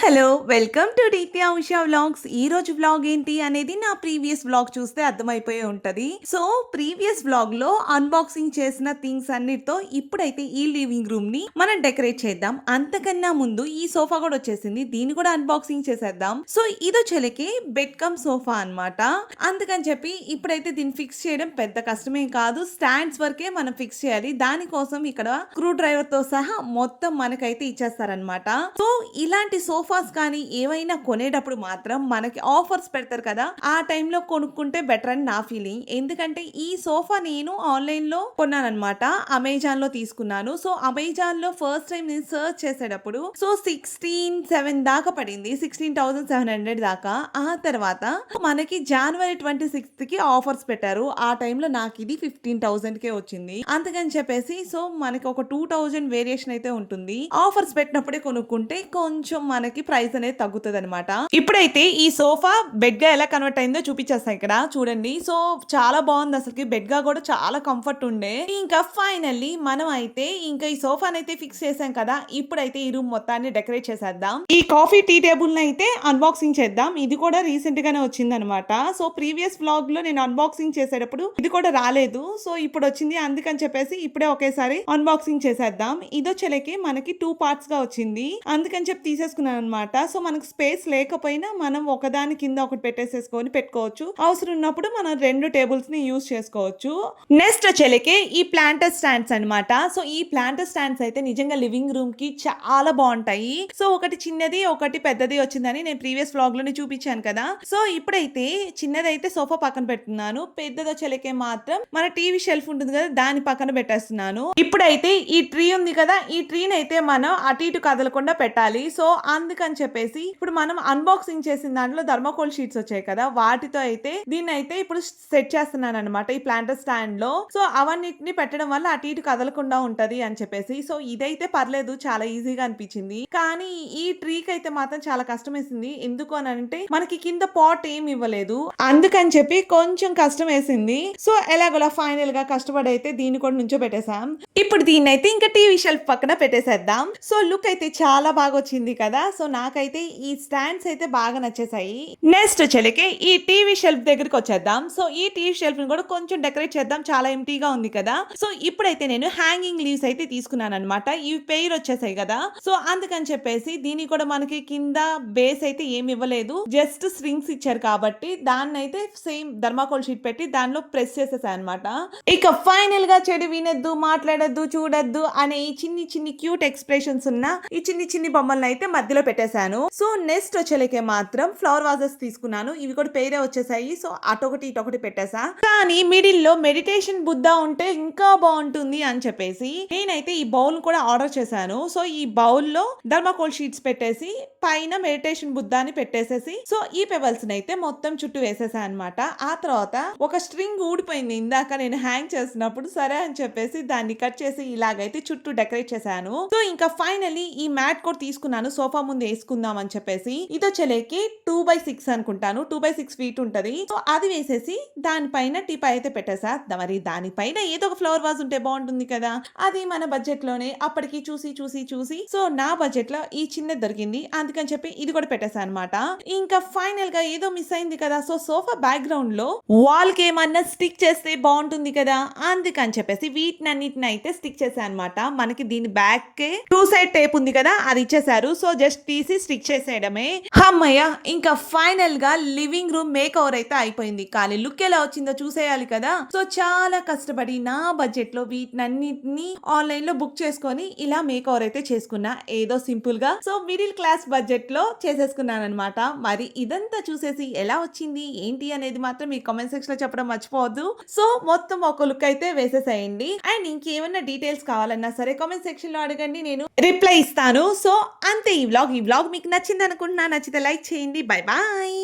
Hello welcome to నిత్య Usha vlogs. ఈ రోజు వ్లాగ్ ఏంటి అనేది నా ప్రీవియస్ వ్లాగ్ చూస్తే అర్థమైపోయి ఉంటది. సో ప్రీవియస్ వ్లాగ్ లో అన్బాక్సింగ్ చేసిన థింగ్స్ అన్నిటితో ఇప్పుడైతే ఈ లివింగ్ రూమ్ ని మనం డెకరేట్ చేద్దాం. అంతకన్నా ముందు ఈ సోఫా కూడా వచ్చేసింది, దీన్ని కూడా అన్బాక్సింగ్ చేసేద్దాం. సో ఇది వచ్చేలకి బెడ్ కమ్ సోఫా అన్నమాట. అందుకని చెప్పి ఇప్పుడైతే దీన్ని ఫిక్స్ చేయడం పెద్ద కష్టమేం కాదు, స్టాండ్స్ వరకే మనం ఫిక్స్ చేయాలి. దానికోసం ఇక్కడ స్క్రూ డ్రైవర్ తో సహా మొత్తం మనకైతే ఇచ్చేస్తారనమాట. సో ఇలాంటి సోఫాస్ కానీ ఏవైనా కొనేటప్పుడు మాత్రం మనకి ఆఫర్స్ పెడతారు కదా, ఆ టైంలో కొనుక్కుంటే బెటర్ అని నా ఫీలింగ్. ఎందుకంటే ఈ సోఫా నేను ఆన్లైన్ లో కొన్నాను అనమాట, అమెజాన్ లో తీసుకున్నాను. సో అమెజాన్ లో ఫస్ట్ టైం నేను సర్చ్ చేసేటప్పుడు సో 16,700 దాకా పడింది, 16,700 దాకా. ఆ తర్వాత మనకి జనవరి 26th కి ఆఫర్స్ పెట్టారు. ఆ టైంలో నాకు ఇది 15,000 కే వచ్చింది. అందుకని చెప్పేసి సో మనకి ఒక 2,000 వేరియేషన్ అయితే ఉంటుంది. ఆఫర్స్ పెట్టినప్పుడే కొనుక్కుంటే కొంచెం మనకి ప్రైస్ అనేది తగ్గుతుంది అనమాట. ఇప్పుడైతే ఈ సోఫా బెడ్ గా ఎలా కన్వర్ట్ అయిందో చూపించేస్తా. ఇక్కడ చూడండి. సో చాలా బాగుంది, అసలు బెడ్ గా కూడా చాలా కంఫర్ట్ ఉండే. ఇంకా ఫైనల్లీ మనం అయితే ఇంకా ఈ సోఫాని అయితే ఫిక్స్ చేసాం కదా, ఇప్పుడైతే ఈ రూమ్ మొత్తాన్ని డెకరేట్ చేసేద్దాం. ఈ కాఫీ టీ టేబుల్ ని అయితే అన్బాక్సింగ్ చేద్దాం. ఇది కూడా రీసెంట్ గానే వచ్చింది అనమాట. సో ప్రీవియస్ వ్లాగ్ లో నేను అన్బాక్సింగ్ చేసేటప్పుడు ఇది కూడా రాలేదు, సో ఇప్పుడు వచ్చింది. అందుకని చెప్పేసి ఇప్పుడే ఒకేసారి అన్బాక్సింగ్ చేసేద్దాం. ఇది వచ్చేలకి మనకి 2 పార్ట్స్ గా వచ్చింది, అందుకని చెప్పి తీసేసుకున్నాను అనమాట. సో మనకు స్పేస్ లేకపోయినా మనం ఒకదాని కింద ఒకటి పెట్టేసేసుకొని పెట్టుకోవచ్చు. అవసరం ఉన్నప్పుడు మనం 2 టేబుల్స్ ని యూజ్ చేసుకోవచ్చు. నెక్స్ట్ వచ్చేలకి ఈ ప్లాంటర్ స్టాండ్స్ అనమాట. సో ఈ ప్లాంటర్ స్టాండ్స్ అయితే నిజంగా లివింగ్ రూమ్ కి చాలా బాగుంటాయి. సో ఒకటి చిన్నది ఒకటి పెద్దది వచ్చిందని నేను ప్రీవియస్ వ్లాగ్ లోనే చూపించాను కదా. సో ఇప్పుడైతే చిన్నదైతే సోఫా పక్కన పెడుతున్నాను, పెద్దది వచ్చేలకే మాత్రం మన టీవీ షెల్ఫ్ ఉంటుంది కదా, దాని పక్కన పెట్టేస్తున్నాను. ఇప్పుడైతే ఈ ట్రీ ఉంది కదా, ఈ ట్రీని అయితే మనం అటు ఇటు కదలకుండా పెట్టాలి. సో అందుకని చెప్పేసి ఇప్పుడు మనం అన్బాక్సింగ్ చేసిన దాంట్లో థర్మోకోల్ షీట్స్ వచ్చాయి కదా, వాటితో అయితే దీన్ని అయితే ఇప్పుడు సెట్ చేస్తున్నాను అనమాట ఈ ప్లాంటర్ స్టాండ్ లో. సో అవన్నిటిని పెట్టడం వల్ల అటు ఇటు కదలకుండా ఉంటది అని చెప్పేసి. సో ఇదైతే పర్లేదు, చాలా ఈజీగా అనిపించింది. కానీ ఈ ట్రీకి అయితే మాత్రం చాలా కష్టం వేసింది. ఎందుకు అని అంటే మనకి కింద పాట్ ఏమి ఇవ్వలేదు, అందుకని చెప్పి కొంచెం కష్టం వేసింది. సో ఎలాగోలా ఫైనల్ గా కష్టపడి అయితే దీన్ని కూడా నుంచో పెట్టేసాం. ఇప్పుడు దీన్ని అయితే ఇంకా టీవీ షెల్ఫ్ పక్కన పెట్టేసేద్దాం. సో లుక్ అయితే చాలా బాగా వచ్చింది కదా. సో నాకైతే ఈ స్టాండ్స్ అయితే బాగా నచ్చేసాయి. నెక్స్ట్ వచ్చేలకి ఈ టీవీ షెల్ఫ్ దగ్గరికి వచ్చేద్దాం. సో ఈ టీవీ షెల్ఫ్ ని కూడా కొంచెం డెకరేట్ చేద్దాం, చాలా ఎంటీగా ఉంది కదా. సో ఇప్పుడైతే నేను హ్యాంగింగ్ లీవ్స్ అయితే తీసుకున్నాను అనమాట. ఇవి పెయిర్ వచ్చేసాయి కదా, సో అందుకని చెప్పేసి దీనికి కూడా మనకి కింద బేస్ అయితే ఏమి ఇవ్వలేదు, జస్ట్ స్ట్రింగ్స్ ఇచ్చారు కాబట్టి దాన్ని అయితే సేమ్ థర్మాకోల్ షీట్ పెట్టి దానిలో ప్రెస్ చేసేసాయి అనమాట. ఇక ఫైనల్ గా చెడు వినొద్దు, మాట్లాడద్దు, చూడొద్దు అనే ఈ చిన్ని చిన్ని క్యూట్ ఎక్స్ప్రెషన్స్ ఉన్న ఈ చిన్ని చిన్ని బొమ్మలను అయితే మధ్యలో పెట్టేశాను. సో నెక్స్ట్ వచ్చేలకే మాత్రం ఫ్లవర్ వాజెస్ తీసుకున్నాను. ఇవి కూడా పేరే వచ్చేసాయి. సో అటొకటి ఇటొకటి పెట్టేసా. కానీ మిడిల్ లో మెడిటేషన్ బుద్ధ ఉంటే ఇంకా బాగుంటుంది అని చెప్పేసి నేనైతే ఈ బౌల్ కూడా ఆర్డర్ చేశాను. సో ఈ బౌల్ లో థర్మాకోల్ షీట్స్ పెట్టేసి పైన మెడిటేషన్ బుద్ధాని పెట్టేసేసి సో ఈ పెబల్స్ అయితే మొత్తం చుట్టూ వేసేసా అనమాట. ఆ తర్వాత ఒక స్ట్రింగ్ ఊడిపోయింది ఇందాక నేను హ్యాంగ్ చేసినప్పుడు, సరే అని చెప్పేసి దాన్ని కట్ చేసి ఇలాగైతే చుట్టూ డెకరేట్ చేశాను. సో ఇంకా ఫైనల్లీ ఈ మ్యాట్ కూడా తీసుకున్నాను సోఫా ముందు వేసుకుందాం అని చెప్పేసి. ఇది వచ్చేలేకి 2x6 అనుకుంటాను, 2x6 ఫీట్ ఉంటది. సో అది వేసేసి దానిపైన టిప్ అయితే పెట్టేసా. మరి దానిపైన ఏదో ఒక ఫ్లవర్ వాజ్ ఉంటే బాగుంటుంది కదా, అది మన బడ్జెట్ లోనే అప్పటికి చూసి చూసి చూసి సో నా బడ్జెట్ లో ఈ చిన్నది దొరికింది, అందుకని చెప్పి ఇది కూడా పెట్టేసా అనమాట. ఇంకా ఫైనల్ గా ఏదో మిస్ అయింది కదా. సో సోఫా బ్యాక్గ్రౌండ్ లో వాల్ కి ఏమన్నా స్టిక్ చేస్తే బాగుంటుంది కదా, అందుకని చెప్పేసి వీటిని అన్నిటిని అయితే స్టిక్ చేసా అనమాట. మనకి దీని బ్యాక్ కే 2 సైడ్ టేప్ ఉంది కదా, అది ఇచ్చేసారు. సో జస్ట్ తీసి స్టిక్ చేసేయడమే. అమ్మయ్య, ఇంకా ఫైనల్ గా లివింగ్ రూమ్ మేక్ ఓవర్ అయితే అయిపోయింది. కానీ లుక్ ఎలా వచ్చిందో చూసేయాలి కదా. సో చాలా కష్టపడి నా బడ్జెట్ లో వీటినన్నిటిని ఆన్లైన్ లో బుక్ చేసుకొని ఇలా మేక్ ఓవర్ అయితే చేసుకున్నా, ఏదో సింపుల్ గా. సో మిడిల్ క్లాస్ బడ్జెట్ లో చేసేసుకున్నాను అనమాట. మరి ఇదంతా చూసేసి ఎలా వచ్చింది ఏంటి అనేది మాత్రం మీ కామెంట్ సెక్షన్ లో చెప్పడం మర్చిపోవద్దు. సో మొత్తం ఒక లుక్ అయితే వేసేసేయండి. అండ్ ఇంకేమైనా డీటెయిల్స్ కావాలన్నా సరే కామెంట్ సెక్షన్ లో అడగండి, నేను రిప్లై ఇస్తాను. సో అంతే ఈ వ్లాగ్ మీకు నచ్చింది అనుకుంటున్నా. నచ్చితే లైక్ చేయండి. Bye bye.